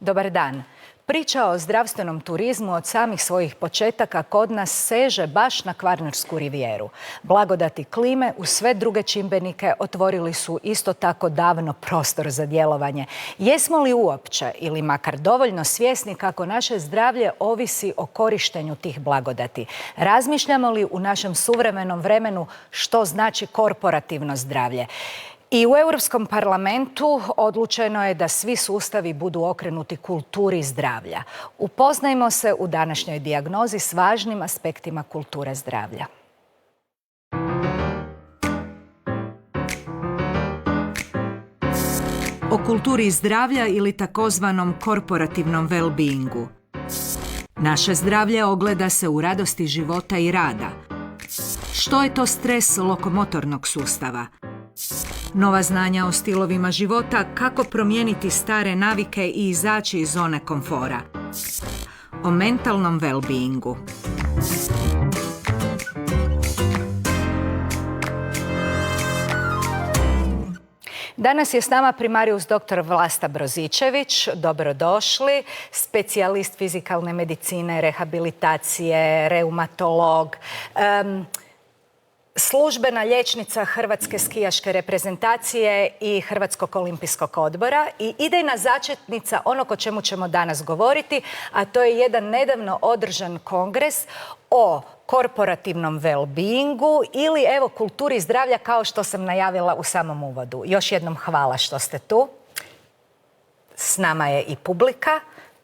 Dobar dan. Priča o zdravstvenom turizmu od samih svojih početaka kod nas seže baš na Kvarnersku rivijeru. Blagodati klime uz sve druge čimbenike otvorili su isto tako davno prostor za djelovanje. Jesmo li uopće ili makar dovoljno svjesni kako naše zdravlje ovisi o korištenju tih blagodati? Razmišljamo li u našem suvremenom vremenu što znači korporativno zdravlje? I u Europskom parlamentu odlučeno je da svi sustavi budu okrenuti kulturi zdravlja. Upoznajmo se u današnjoj dijagnozi s važnim aspektima kulture zdravlja. O kulturi zdravlja ili takozvanom korporativnom well-beingu. Naše zdravlje ogleda se u radosti života i rada. Što je to stres lokomotornog sustava? Nova znanja o stilovima života, kako promijeniti stare navike i izaći iz zone komfora. O mentalnom well-beingu. Danas je s nama primarijus dr. Vlasta Brozičević. Dobrodošli. Specijalist fizikalne medicine, rehabilitacije, reumatolog. Službena liječnica Hrvatske skijaške reprezentacije i Hrvatskog olimpijskog odbora i idejna začetnica onog o čemu ćemo danas govoriti, a to je jedan nedavno održan kongres o korporativnom well-beingu ili evo kulturi zdravlja kao što sam najavila u samom uvodu. Još jednom hvala što ste tu. S nama je i publika.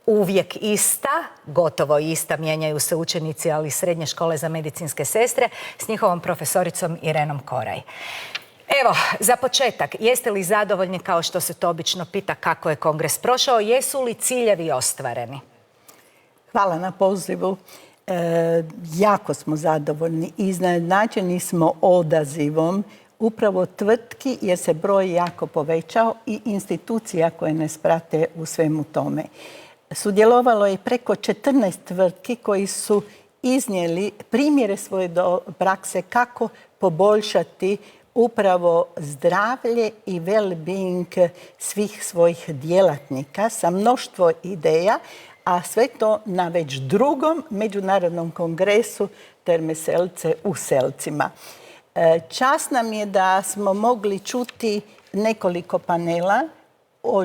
Uvijek ista, gotovo ista, mijenjaju se učenici, ali Srednje škole za medicinske sestre s njihovom profesoricom Irenom Koraj. Evo, za početak, jeste li zadovoljni, kao što se to obično pita, kako je kongres prošao? Jesu li ciljevi ostvareni? Hvala na pozivu. Jako smo zadovoljni. Iznenađeni smo odazivom upravo tvrtki jer se broj jako povećao i institucija koje nas prate u svemu tome. Sudjelovalo je preko 14 tvrtki koji su iznijeli primjere svoje prakse kako poboljšati upravo zdravlje i well-being svih svojih djelatnika sa mnoštvo ideja, a sve to na već drugom međunarodnom kongresu Terme Selce u Selcima. Čast nam je da smo mogli čuti nekoliko panela o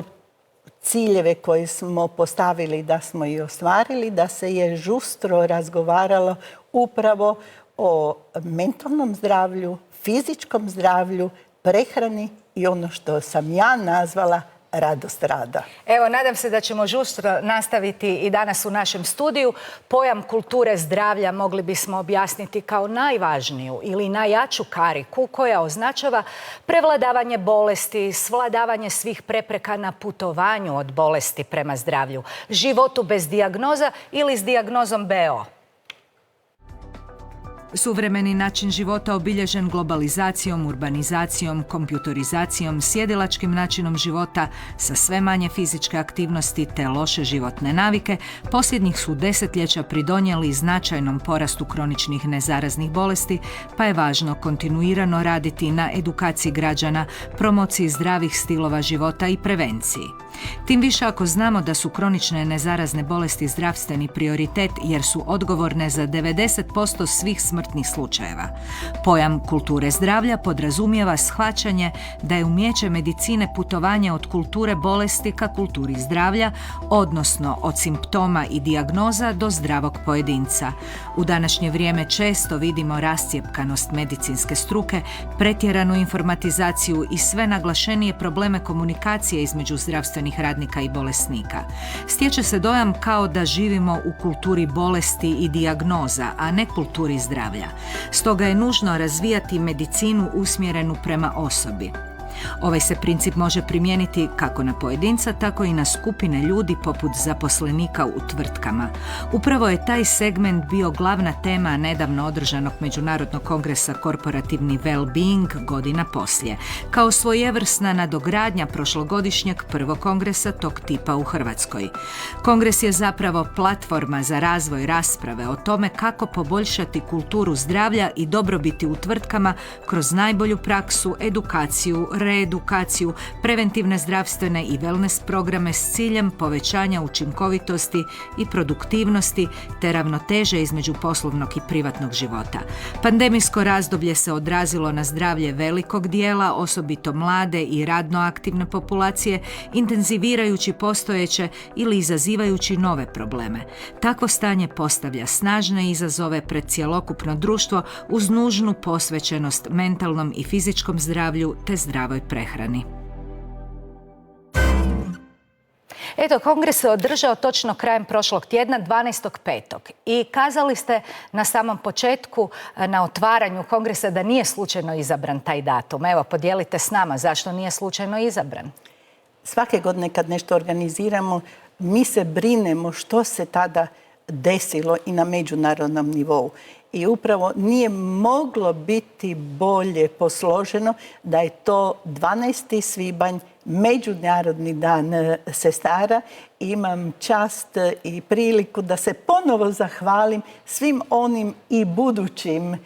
ciljeve koje smo postavili da smo i ostvarili, da se je žustro razgovaralo upravo o mentalnom zdravlju, fizičkom zdravlju, prehrani i ono što sam ja nazvala radost rada. Evo, nadam se da ćemo žustro nastaviti i danas u našem studiju. Pojam kulture zdravlja mogli bismo objasniti kao najvažniju ili najjaču kariku koja označava prevladavanje bolesti, svladavanje svih prepreka na putovanju od bolesti prema zdravlju, životu bez dijagnoza ili s dijagnozom BO. Suvremeni način života obilježen globalizacijom, urbanizacijom, kompjutorizacijom, sjedilačkim načinom života sa sve manje fizičke aktivnosti te loše životne navike posljednjih su desetljeća pridonijeli značajnom porastu kroničnih nezaraznih bolesti, pa je važno kontinuirano raditi na edukaciji građana, promociji zdravih stilova života i prevenciji. Tim više ako znamo da su kronične nezarazne bolesti zdravstveni prioritet jer su odgovorne za 90% svih smrtnih slučajeva. Pojam kulture zdravlja podrazumijeva shvaćanje da je umijeće medicine putovanje od kulture bolesti ka kulturi zdravlja, odnosno od simptoma i dijagnoza do zdravog pojedinca. U današnje vrijeme često vidimo rascjepkanost medicinske struke, pretjeranu informatizaciju i sve naglašenije probleme komunikacije između zdravstvenih radnika i bolesnika. Stječe se dojam kao da živimo u kulturi bolesti i dijagnoza, a ne kulturi zdravlja. Stoga je nužno razvijati medicinu usmjerenu prema osobi. Ovaj se princip može primijeniti kako na pojedinca, tako i na skupine ljudi poput zaposlenika u tvrtkama. Upravo je taj segment bio glavna tema nedavno održanog Međunarodnog kongresa Korporativni well-being godina poslije, kao svojevrsna nadogradnja prošlogodišnjeg prvog kongresa tog tipa u Hrvatskoj. Kongres je zapravo platforma za razvoj rasprave o tome kako poboljšati kulturu zdravlja i dobrobiti u tvrtkama kroz najbolju praksu, edukaciju, reedukaciju, preventivne zdravstvene i wellness programe s ciljem povećanja učinkovitosti i produktivnosti te ravnoteže između poslovnog i privatnog života. Pandemijsko razdoblje se odrazilo na zdravlje velikog dijela, osobito mlade i radno aktivne populacije, intenzivirajući postojeće ili izazivajući nove probleme. Takvo stanje postavlja snažne izazove pred cjelokupno društvo uz nužnu posvećenost mentalnom i fizičkom zdravlju te zdravoj prehrani. Eto, kongres se održao točno krajem prošlog tjedna, 12.5. I kazali ste na samom početku, na otvaranju kongresa, da nije slučajno izabran taj datum. Evo, podijelite s nama zašto nije slučajno izabran. Svake godine kad nešto organiziramo, mi se brinemo što se tada desilo i na međunarodnom nivou. I upravo nije moglo biti bolje posloženo da je to 12. svibanj, Međunarodni dan sestara. Imam čast i priliku da se ponovo zahvalim svim onim i budućim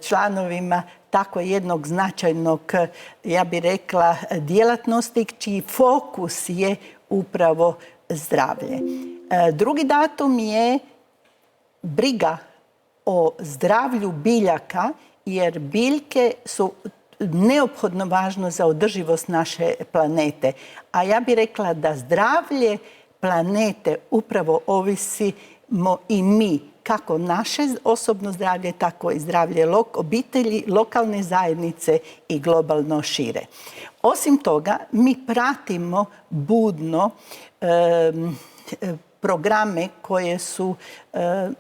članovima tako jednog značajnog, ja bih rekla, djelatnosti čiji fokus je upravo zdravlje. Drugi datum je briga o zdravlju biljaka, jer biljke su neophodno važno za održivost naše planete. A ja bih rekla da zdravlje planete upravo ovisimo i mi, kako naše osobno zdravlje, tako i zdravlje obitelji, lokalne zajednice i globalno šire. Osim toga, mi pratimo budno programe koje su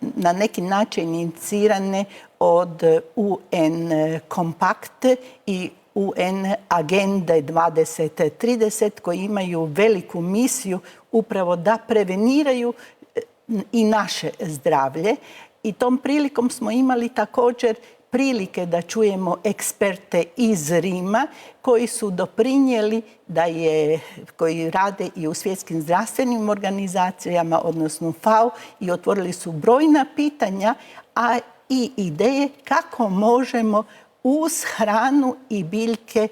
na neki način inicirane od UN Kompakt i UN Agende 2030 koji imaju veliku misiju upravo da preveniraju i naše zdravlje. I tom prilikom smo imali također prilike da čujemo eksperte iz Rima koji su doprinijeli koji rade i u svjetskim zdravstvenim organizacijama, odnosno FAO, i otvorili su brojna pitanja, a i ideje kako možemo uz hranu i biljke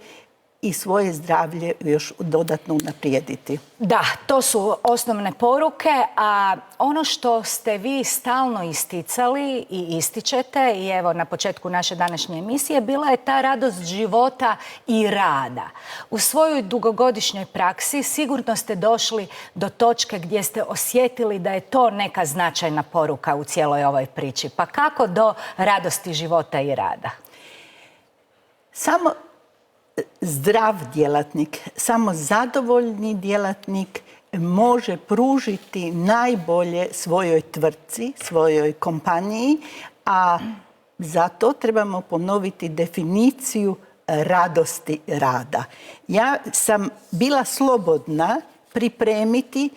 i svoje zdravlje još dodatno unaprijediti. Da, to su osnovne poruke, a ono što ste vi stalno isticali i ističete, i evo na početku naše današnje emisije, bila je ta radost života i rada. U svojoj dugogodišnjoj praksi sigurno ste došli do točke gdje ste osjetili da je to neka značajna poruka u cijeloj ovoj priči. Pa kako do radosti života i rada? Samo zdrav djelatnik, samo zadovoljni djelatnik može pružiti najbolje svojoj tvrtci, svojoj kompaniji, a za to trebamo ponoviti definiciju radosti rada. Ja sam bila slobodna pripremiti,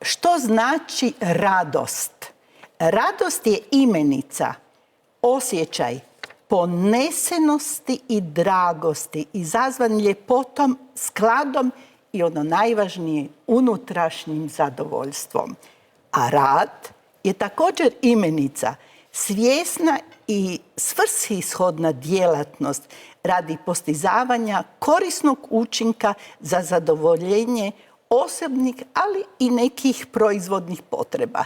što znači radost. Radost je imenica, osjećaj ponesenosti i dragosti, izazvan ljepotom, skladom i ono najvažnije, unutrašnjim zadovoljstvom. A rad je također imenica, svjesna i svrsishodna djelatnost radi postizavanja korisnog učinka za zadovoljenje osobnih, ali i nekih proizvodnih potreba.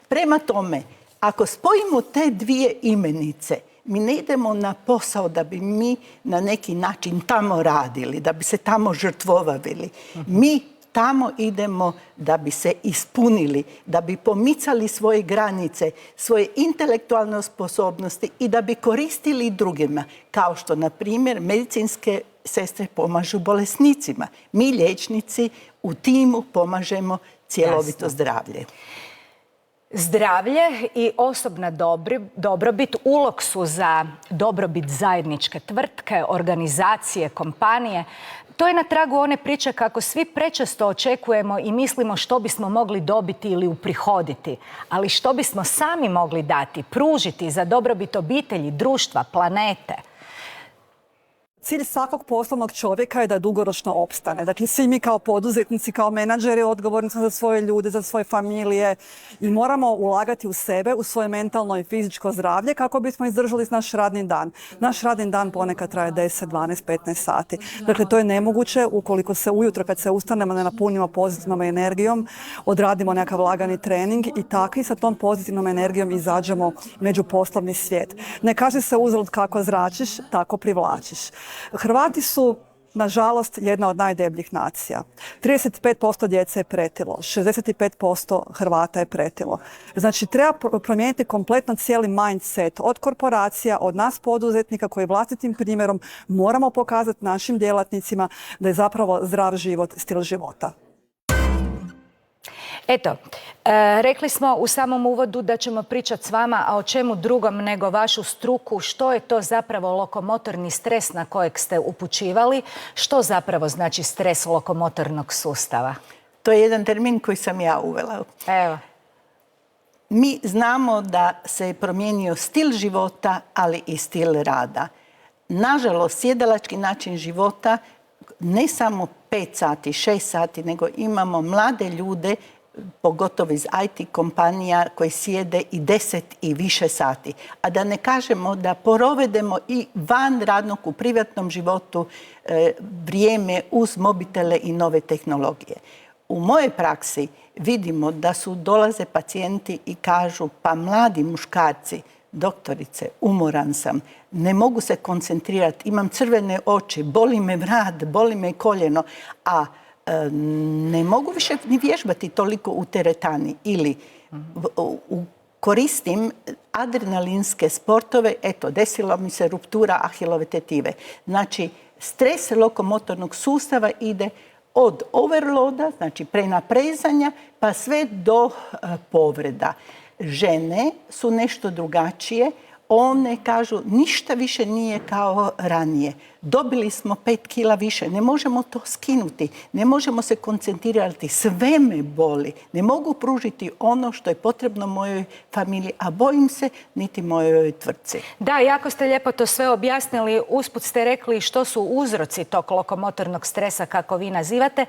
Prema tome, ako spojimo te dvije imenice, mi ne idemo na posao da bi mi na neki način tamo radili, da bi se tamo žrtvovali. Mi tamo idemo da bi se ispunili, da bi pomicali svoje granice, svoje intelektualne sposobnosti i da bi koristili drugima. Kao što, na primjer, medicinske sestre pomažu bolesnicima. Mi, liječnici, u timu pomažemo cjelovito zdravlje. Zdravlje i osobna dobrobit ulog su za dobrobit zajedničke tvrtke, organizacije, kompanije. To je na tragu one priče kako svi prečesto očekujemo i mislimo što bismo mogli dobiti ili uprihoditi, ali što bismo sami mogli dati, pružiti za dobrobit obitelji, društva, planete. Cilj svakog poslovnog čovjeka je da dugoročno opstane. Dakle, svi mi kao poduzetnici, kao menadžeri odgovorni smo za svoje ljude, za svoje familije i moramo ulagati u sebe, u svoje mentalno i fizičko zdravlje kako bismo izdržali naš radni dan. Naš radni dan ponekad traje 10, 12, 15 sati. Dakle, to je nemoguće ukoliko se ujutro kad se ustanemo ne napunimo pozitivnom energijom, odradimo nekakav lagani trening i tako i sa tom pozitivnom energijom izađemo među poslovni svijet. Ne kaže se uzalud kako zračiš, tako privlačiš. Hrvati su, nažalost, jedna od najdebljih nacija. 35% djece je pretilo, 65% Hrvata je pretilo. Znači, treba promijeniti kompletno cijeli mindset od korporacija, od nas poduzetnika koji vlastitim primjerom moramo pokazati našim djelatnicima da je zapravo zdrav život stil života. Eto, rekli smo u samom uvodu da ćemo pričati s vama, a o čemu drugom nego vašu struku, što je to zapravo lokomotorni stres na kojeg ste upućivali, što zapravo znači stres lokomotornog sustava? To je jedan termin koji sam ja uvela. Evo. Mi znamo da se je promijenio stil života, ali i stil rada. Nažalost, sjedalački način života, ne samo 5 sati, 6 sati, nego imamo mlade ljude, pogotovo iz IT kompanija koji sjede i 10 i više sati. A da ne kažemo da provedemo i van radnog u privatnom životu vrijeme uz mobitele i nove tehnologije. U mojoj praksi vidimo da dolaze pacijenti i kažu pa mladi muškarci, doktorice, umoran sam, ne mogu se koncentrirati, imam crvene oči, boli me vrat, boli me koljeno, a ne mogu više ni vježbati toliko u teretani ili koristim adrenalinske sportove, eto, desila mi se ruptura ahilove tetive. Znači, stres lokomotornog sustava ide od overloada, znači prenaprezanja, pa sve do povreda. Žene su nešto drugačije. One kažu ništa više nije kao ranije. Dobili smo 5 kila više, ne možemo to skinuti, ne možemo se koncentrirati, sve me boli. Ne mogu pružiti ono što je potrebno mojoj familiji, a bojim se niti mojoj tvrtci. Da, jako ste lijepo to sve objasnili. Usput ste rekli što su uzroci tog lokomotornog stresa, kako vi nazivate.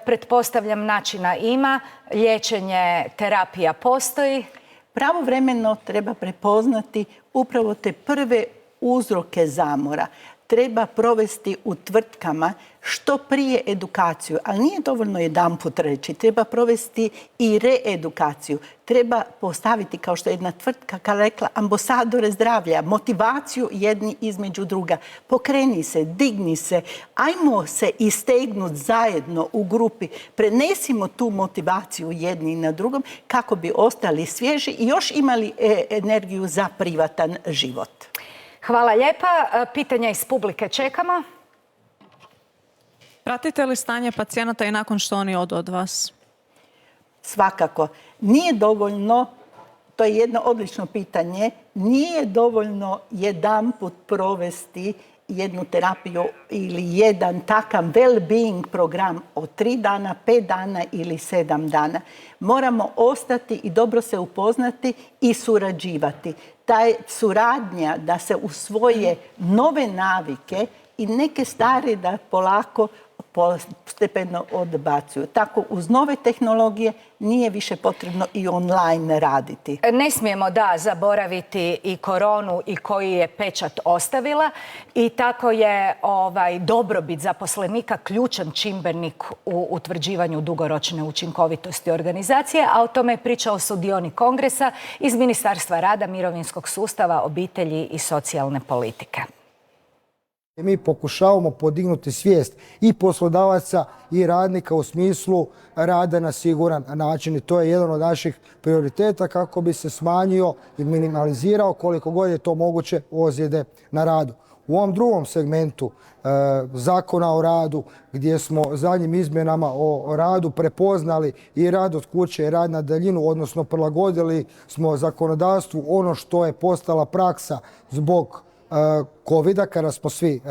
Pretpostavljam načina ima, liječenje, terapija postoji. Pravovremeno treba prepoznati upravo te prve uzroke zamora. Treba provesti u tvrtkama što prije edukaciju, ali nije dovoljno jedanput reći. Treba provesti i reedukaciju. Treba postaviti, kao što je jedna tvrtka rekla, ambasadore zdravlja, motivaciju jedni između druga. Pokreni se, digni se, ajmo se istegnuti zajedno u grupi. Prenesimo tu motivaciju jedni na drugom kako bi ostali svježi i još imali energiju za privatan život. Hvala lijepa. Pitanja iz publike čekamo. Pratite li stanje pacijenata i nakon što oni odu od vas? Svakako. Nije dovoljno, to je jedno odlično pitanje, nije dovoljno jedanput provesti jednu terapiju ili jedan takav well-being program od 3 dana, 5 dana ili 7 dana. Moramo ostati i dobro se upoznati i surađivati. Ta suradnja da se usvoje nove navike i neke stare da polako postepeno odbacuju. Tako uz nove tehnologije nije više potrebno i online raditi. Ne smijemo zaboraviti i koronu i koji je pečat ostavila i tako je dobrobit zaposlenika ključan čimbenik u utvrđivanju dugoročne učinkovitosti organizacije, a o tome je pričao sudionik kongresa iz Ministarstva rada, mirovinskog sustava, obitelji i socijalne politike. Mi pokušavamo podignuti svijest i poslodavaca i radnika u smislu rada na siguran način i to je jedan od naših prioriteta kako bi se smanjio i minimalizirao koliko god je to moguće ozljede na radu. U ovom drugom segmentu Zakona o radu gdje smo zadnjim izmjenama o radu prepoznali i rad od kuće i rad na daljinu, odnosno prilagodili smo zakonodavstvu ono što je postala praksa zbog COVID-a, kada smo svi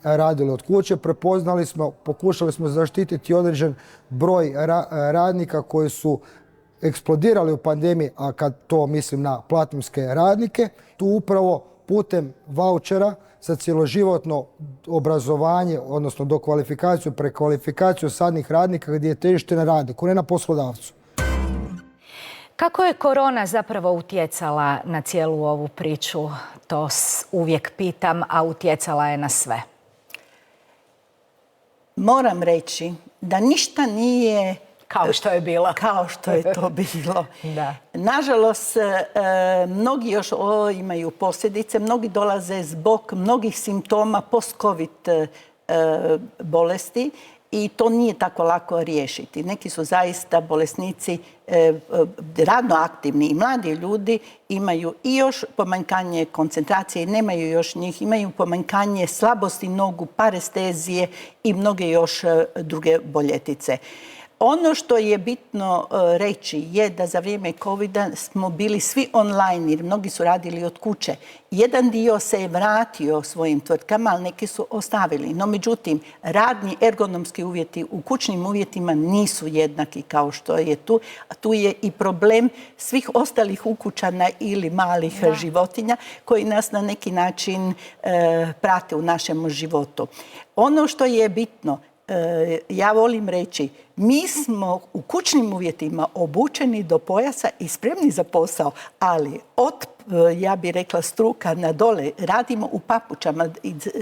radili od kuće, prepoznali smo, pokušali smo zaštititi određen broj radnika koji su eksplodirali u pandemiji, a kad to mislim na platformske radnike, tu upravo putem vaučera za cjeloživotno obrazovanje, odnosno dokvalifikaciju, prekvalifikaciju sadnih radnika gdje je težište na radniku, ne na poslodavcu. Kako je korona zapravo utjecala na cijelu ovu priču? To uvijek pitam, a utjecala je na sve. Moram reći da ništa nije kao što je bilo. Kao što je to bilo. Da. Nažalost, mnogi još imaju posljedice, mnogi dolaze zbog mnogih simptoma post-covid bolesti i to nije tako lako riješiti. Neki su zaista bolesnici radno aktivni i mladi ljudi imaju i još pomanjkanje koncentracije, nemaju još njih, imaju pomanjkanje slabosti nogu, parestezije i mnoge još druge boljetice. Ono što je bitno reći je da za vrijeme COVID-a smo bili svi online jer mnogi su radili od kuće. Jedan dio se je vratio svojim tvrtkama, ali neki su ostavili. No, međutim, radni ergonomski uvjeti u kućnim uvjetima nisu jednaki kao što je tu. A tu je i problem svih ostalih ukućana ili malih životinja koji nas na neki način prate u našem životu. Ono što je bitno, ja volim reći, mi smo u kućnim uvjetima obučeni do pojasa i spremni za posao, ali od, ja bih rekla, struka na dole radimo u papučama.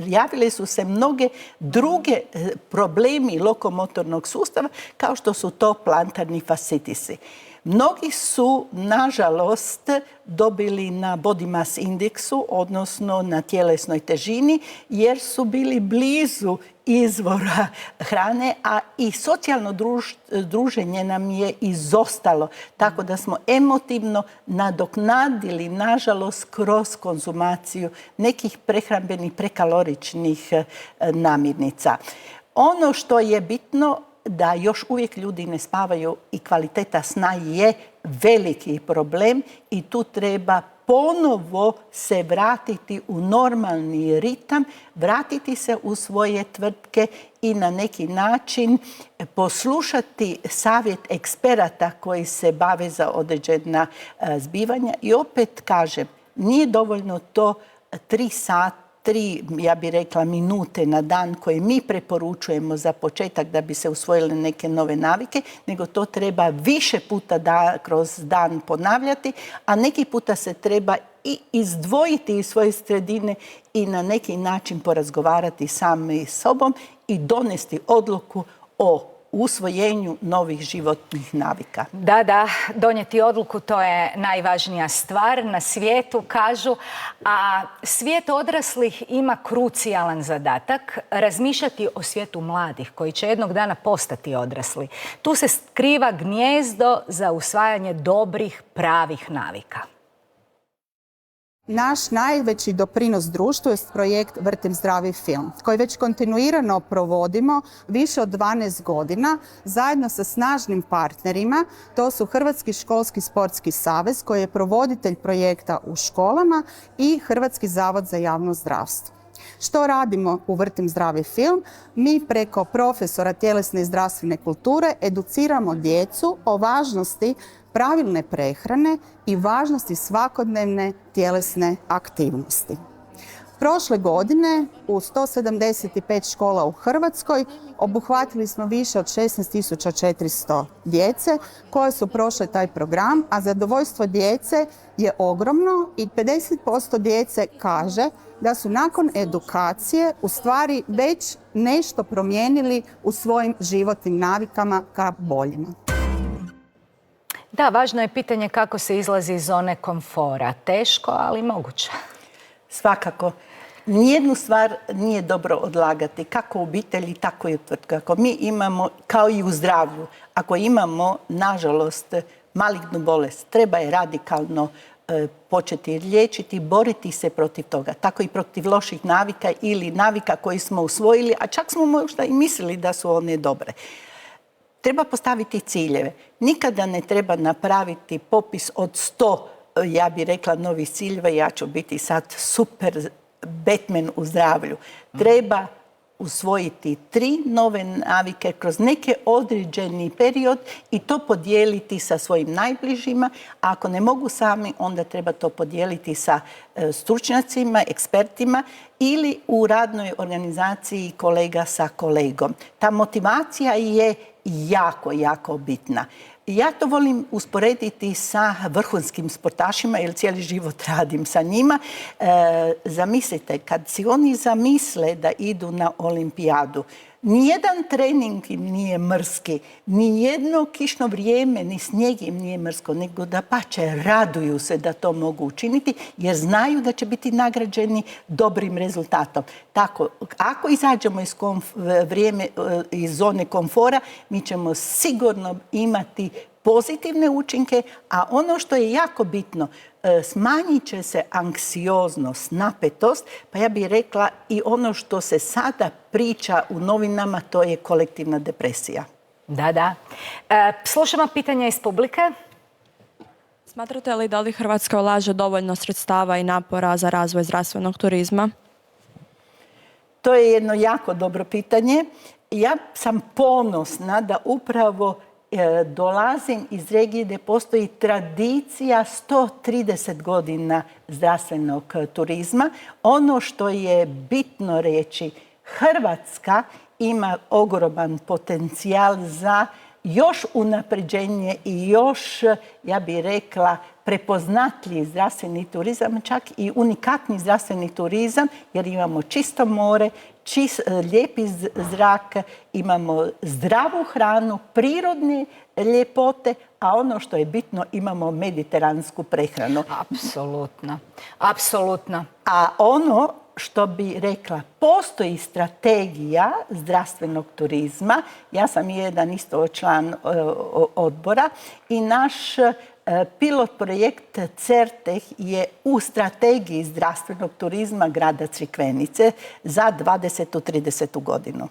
Javile su se mnoge druge problemi lokomotornog sustava, kao što su to plantarni fascitisi. Mnogi su, nažalost, dobili na body mass indeksu, odnosno na tjelesnoj težini, jer su bili blizu izvora hrane, a i socijalno druženje nam je izostalo. Tako da smo emotivno nadoknadili, nažalost, kroz konzumaciju nekih prehrambenih, prekaloričnih namirnica. Ono što je bitno, da još uvijek ljudi ne spavaju i kvaliteta sna je veliki problem i tu treba ponovo se vratiti u normalni ritam, vratiti se u svoje tvrtke i na neki način poslušati savjet eksperata koji se bave za određena zbivanja. I opet kažem, nije dovoljno to 3 sata, 3, ja bih rekla, minute na dan koje mi preporučujemo za početak da bi se usvojile neke nove navike, nego to treba više puta kroz dan ponavljati, a neki puta se treba i izdvojiti iz svoje sredine i na neki način porazgovarati sami s sobom i donesti odluku o usvojenju novih životnih navika. Da, donijeti odluku, to je najvažnija stvar na svijetu, kažu. A svijet odraslih ima krucijalan zadatak razmišljati o svijetu mladih koji će jednog dana postati odrasli. Tu se skriva gnijezdo za usvajanje dobrih, pravih navika. Naš najveći doprinos društvu je projekt Vrtim zdravi film, koji već kontinuirano provodimo više od 12 godina zajedno sa snažnim partnerima. To su Hrvatski školski sportski savez koji je provoditelj projekta u školama i Hrvatski zavod za javno zdravstvo. Što radimo u Vrtim zdravi film? Mi preko profesora tjelesne i zdravstvene kulture educiramo djecu o važnosti pravilne prehrane i važnosti svakodnevne tjelesne aktivnosti. Prošle godine u 175 škola u Hrvatskoj obuhvatili smo više od 16.400 djece koje su prošle taj program, a zadovoljstvo djece je ogromno i 50% djece kaže da su nakon edukacije u stvari već nešto promijenili u svojim životnim navikama ka boljima. Da, važno je pitanje kako se izlazi iz zone komfora. Teško, ali moguće. Svakako. Nijednu stvar nije dobro odlagati, kako u obitelji, tako i u tvrtki. Ako mi imamo, kao i u zdravlju, ako imamo, nažalost, malignu bolest, treba je radikalno početi liječiti, boriti se protiv toga. Tako i protiv loših navika ili navika koji smo usvojili, a čak smo možda i mislili da su one dobre. Treba postaviti ciljeve. Nikada ne treba napraviti popis od 100, ja bih rekla, novih ciljeva. Ja ću biti sad super Batman u zdravlju. Treba usvojiti 3 nove navike kroz neki određeni period i to podijeliti sa svojim najbližima. A ako ne mogu sami, onda treba to podijeliti sa stručnjacima, ekspertima ili u radnoj organizaciji kolega sa kolegom. Ta motivacija je jako, jako bitna. Ja to volim usporediti sa vrhunskim sportašima jer cijeli život radim sa njima. Zamislite, kad si oni zamisle da idu na olimpijadu, nijedan trening im nije mrski, nijedno kišno vrijeme, ni snijeg im nije mrsko, nego dapače raduju se da to mogu učiniti jer znaju da će biti nagrađeni dobrim rezultatom. Tako, ako izađemo iz zone komfora, mi ćemo sigurno imati pozitivne učinke, a ono što je jako bitno, smanjit će se anksioznost, napetost, pa ja bih rekla i ono što se sada priča u novinama, to je kolektivna depresija. Da. Slušamo pitanja iz publike. Smatrate li da li Hrvatska ulaže dovoljno sredstava i napora za razvoj zdravstvenog turizma? To je jedno jako dobro pitanje. Ja sam ponosna da upravo dolazim iz regije gdje postoji tradicija 130 godina zdravstvenog turizma. Ono što je bitno reći, Hrvatska ima ogroman potencijal za još unapređenje i još, ja bih rekla, prepoznatljiv zdravstveni turizam, čak i unikatni zdravstveni turizam, jer imamo čisto more, lijepi zrak, imamo zdravu hranu, prirodne ljepote, a ono što je bitno, imamo mediteransku prehranu. Apsolutno. A ono što bi rekla, postoji strategija zdravstvenog turizma. Ja sam jedan isto član odbora i naš pilot projekt CERTEH je u strategiji zdravstvenog turizma grada Crikvenice za 20-30 godinu.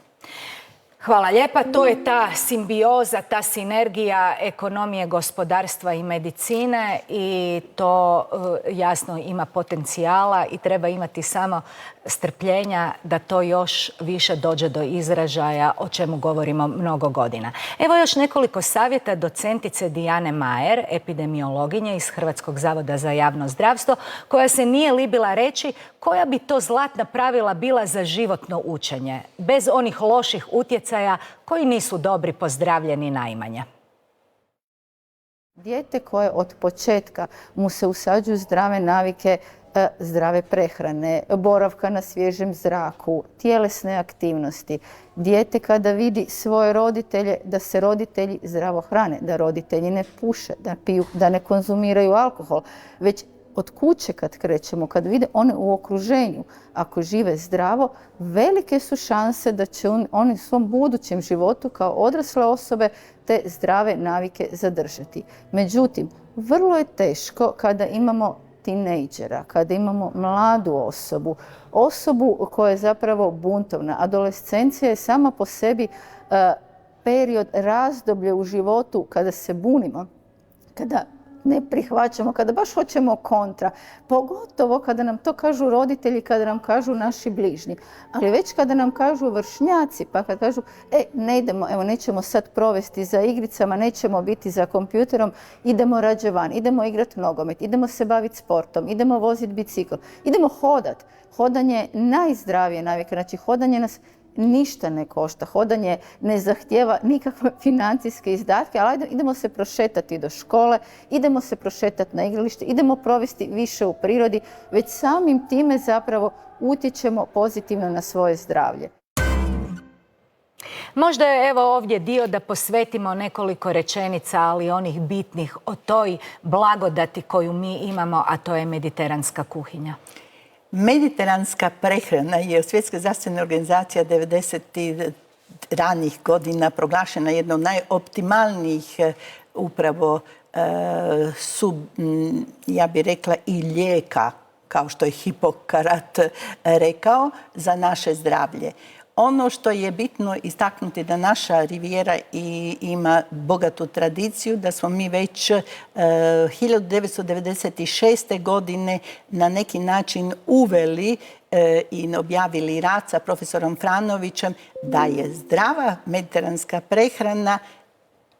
Hvala lijepa. To je ta simbioza, ta sinergija ekonomije, gospodarstva i medicine i to jasno ima potencijala i treba imati samo strpljenja da to još više dođe do izražaja, o čemu govorimo mnogo godina. Evo još nekoliko savjeta docentice Dijane Majer, epidemiologinje iz Hrvatskog zavoda za javno zdravstvo, koja se nije libila reći koja bi to zlatna pravila bila za životno učenje, bez onih loših utjecaja koji nisu dobri po zdravlje ni najmanje. Dijete koje od početka mu se usađuju zdrave navike, zdrave prehrane, boravka na svježem zraku, tjelesne aktivnosti. Dijete kada vidi svoje roditelje, da se roditelji zdravo hrane, da roditelji ne puše, da piju, da ne konzumiraju alkohol, već od kuće kad krećemo, kad vide one u okruženju, ako žive zdravo, velike su šanse da će oni u svom budućem životu kao odrasle osobe te zdrave navike zadržati. Međutim, vrlo je teško kada imamo tinejdžera, kada imamo mladu osobu koja je zapravo buntovna. Adolescencija je sama po sebi period, razdoblje u životu kada se bunimo, kada ne prihvaćamo, kada baš hoćemo kontra, pogotovo kada nam to kažu roditelji, kada nam kažu naši bližnji. Ali već kada nam kažu vršnjaci, pa kad kažu ne idemo, evo nećemo sad provesti za igricama, nećemo biti za kompjuterom, idemo rađe van, idemo igrati nogomet, idemo se baviti sportom, idemo voziti bicikl, idemo hodat. Hodanje je najzdravije navike, znači hodanje nas ništa ne košta. Hodanje ne zahtijeva nikakve financijske izdatke, ali idemo se prošetati do škole, idemo se prošetati na igralište, idemo provesti više u prirodi, već samim time zapravo utječemo pozitivno na svoje zdravlje. Možda je evo ovdje dio da posvetimo nekoliko rečenica, ali onih bitnih o toj blagodati koju mi imamo, a to je mediteranska kuhinja. Mediteranska prehrana je od Svjetske zdravstvene organizacije 90. ranih godina proglašena jednom najoptimalnijih upravo ja bih rekla i lijeka, kao što je Hipokrat rekao, za naše zdravlje. Ono što je bitno istaknuti da naša rivijera ima bogatu tradiciju, da smo mi već 1996. godine na neki način uveli i objavili rad sa profesorom Franovićem da je zdrava mediteranska prehrana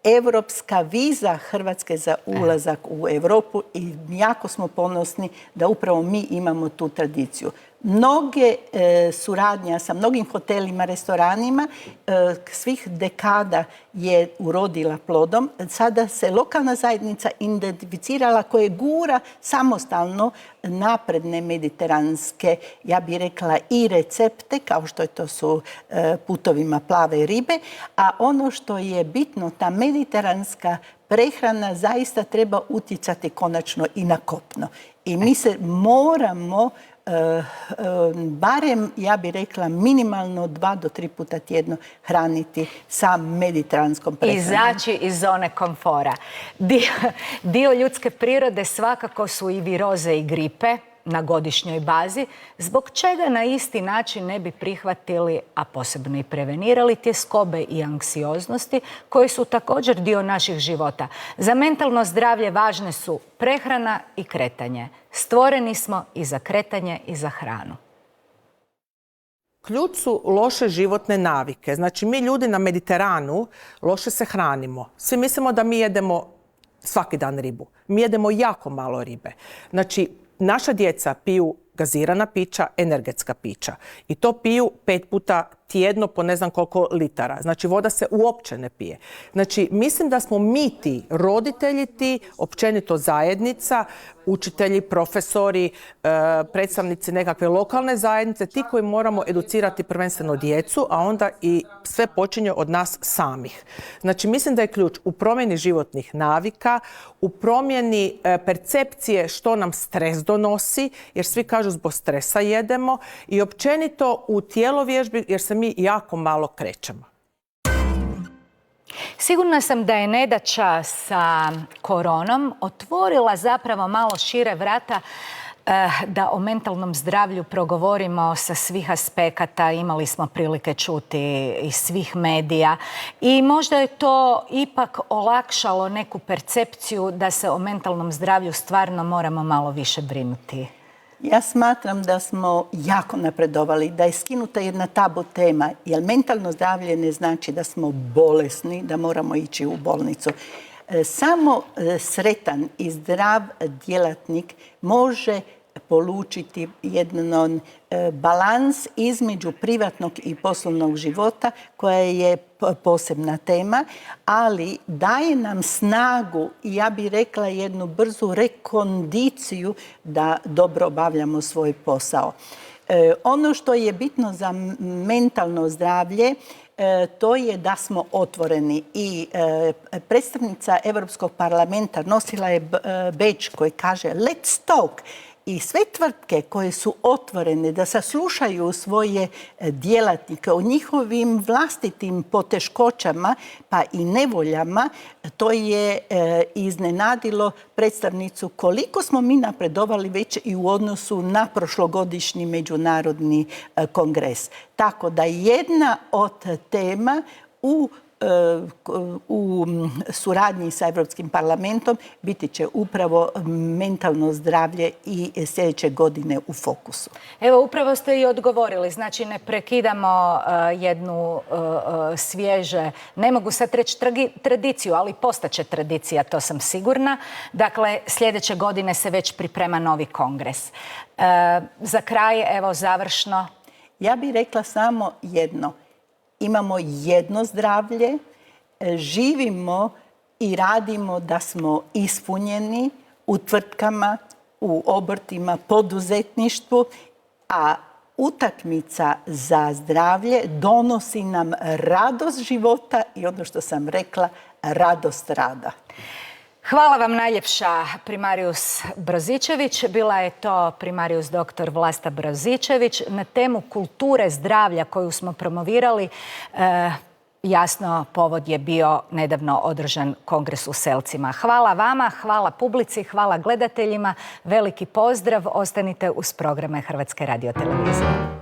europska viza Hrvatske za ulazak u Europu i jako smo ponosni da upravo mi imamo tu tradiciju. Mnoge suradnja sa mnogim hotelima, restoranima svih dekada je urodila plodom. Sada se lokalna zajednica identificirala koje gura samostalno napredne mediteranske, ja bih rekla, i recepte, kao što to su putovima plave ribe. A ono što je bitno, ta mediteranska prehrana zaista treba utjecati konačno i na kopno. I mi se moramo barem, ja bih rekla, minimalno 2 do 3 puta tjedno hraniti sa mediteranskom prehranom. Izaći iz zone komfora. Dio ljudske prirode svakako su i viroze i gripe na godišnjoj bazi, zbog čega na isti način ne bi prihvatili, a posebno i prevenirali, tjeskobe i anksioznosti koji su također dio naših života. Za mentalno zdravlje važne su prehrana i kretanje. Stvoreni smo i za kretanje i za hranu. Ključ su loše životne navike. Znači, mi ljudi na Mediteranu loše se hranimo. Svi mislimo da mi jedemo svaki dan ribu. Mi jedemo jako malo ribe. Znači, naša djeca piju gazirana pića, energetska pića. I to piju 5 puta tjedno po ne znam koliko litara. Znači, voda se uopće ne pije. Znači, mislim da smo mi ti, roditelji ti, općenito zajednica, učitelji, profesori, predstavnici nekakve lokalne zajednice, ti koji moramo educirati prvenstveno djecu, a onda i sve počinje od nas samih. Znači, mislim da je ključ u promjeni životnih navika, u promjeni percepcije što nam stres donosi, jer svi kažu zbog stresa jedemo, i općenito u tjelovježbi, jer se mi jako malo krećemo. Sigurna sam da je nedaća sa koronom otvorila zapravo malo šire vrata da o mentalnom zdravlju progovorimo sa svih aspekata. Imali smo prilike čuti iz svih medija i možda je to ipak olakšalo neku percepciju da se o mentalnom zdravlju stvarno moramo malo više brinuti. Ja smatram da smo jako napredovali, da je skinuta jedna tabu tema, jer mentalno zdravlje ne znači da smo bolesni, da moramo ići u bolnicu. Samo sretan i zdrav djelatnik može polučiti jedan balans između privatnog i poslovnog života, koja je posebna tema, ali daje nam snagu i, ja bih rekla, jednu brzu rekondiciju da dobro obavljamo svoj posao. Ono što je bitno za mentalno zdravlje, to je da smo otvoreni, i predstavnica Europskog parlamenta nosila je bedž koji kaže Let's talk. I sve tvrtke koje su otvorene da saslušaju svoje djelatnike o njihovim vlastitim poteškoćama pa i nevoljama, to je iznenadilo predstavnicu koliko smo mi napredovali već i u odnosu na prošlogodišnji međunarodni kongres. Tako da jedna od tema u suradnji sa Europskim parlamentom biti će upravo mentalno zdravlje i sljedeće godine u fokusu. Evo, upravo ste i odgovorili. Znači, ne prekidamo jednu svježe, ne mogu sad reći tradiciju, ali postaće tradicija, to sam sigurna. Dakle, sljedeće godine se već priprema novi kongres. Za kraj, evo, završno. Ja bih rekla samo jedno. Imamo jedno zdravlje, živimo i radimo da smo ispunjeni u tvrtkama, u obrtima, poduzetništvu, a utakmica za zdravlje donosi nam radost života i, ono što sam rekla, radost rada. Hvala vam najljepša, primarijus Brozičević. Bila je to primarijus dr. Vlasta Brozičević na temu kulture zdravlja koju smo promovirali. Jasno, povod je bio nedavno održan kongres u Selcima. Hvala vama, hvala publici, hvala gledateljima. Veliki pozdrav. Ostanite uz programe Hrvatske radiotelevizije.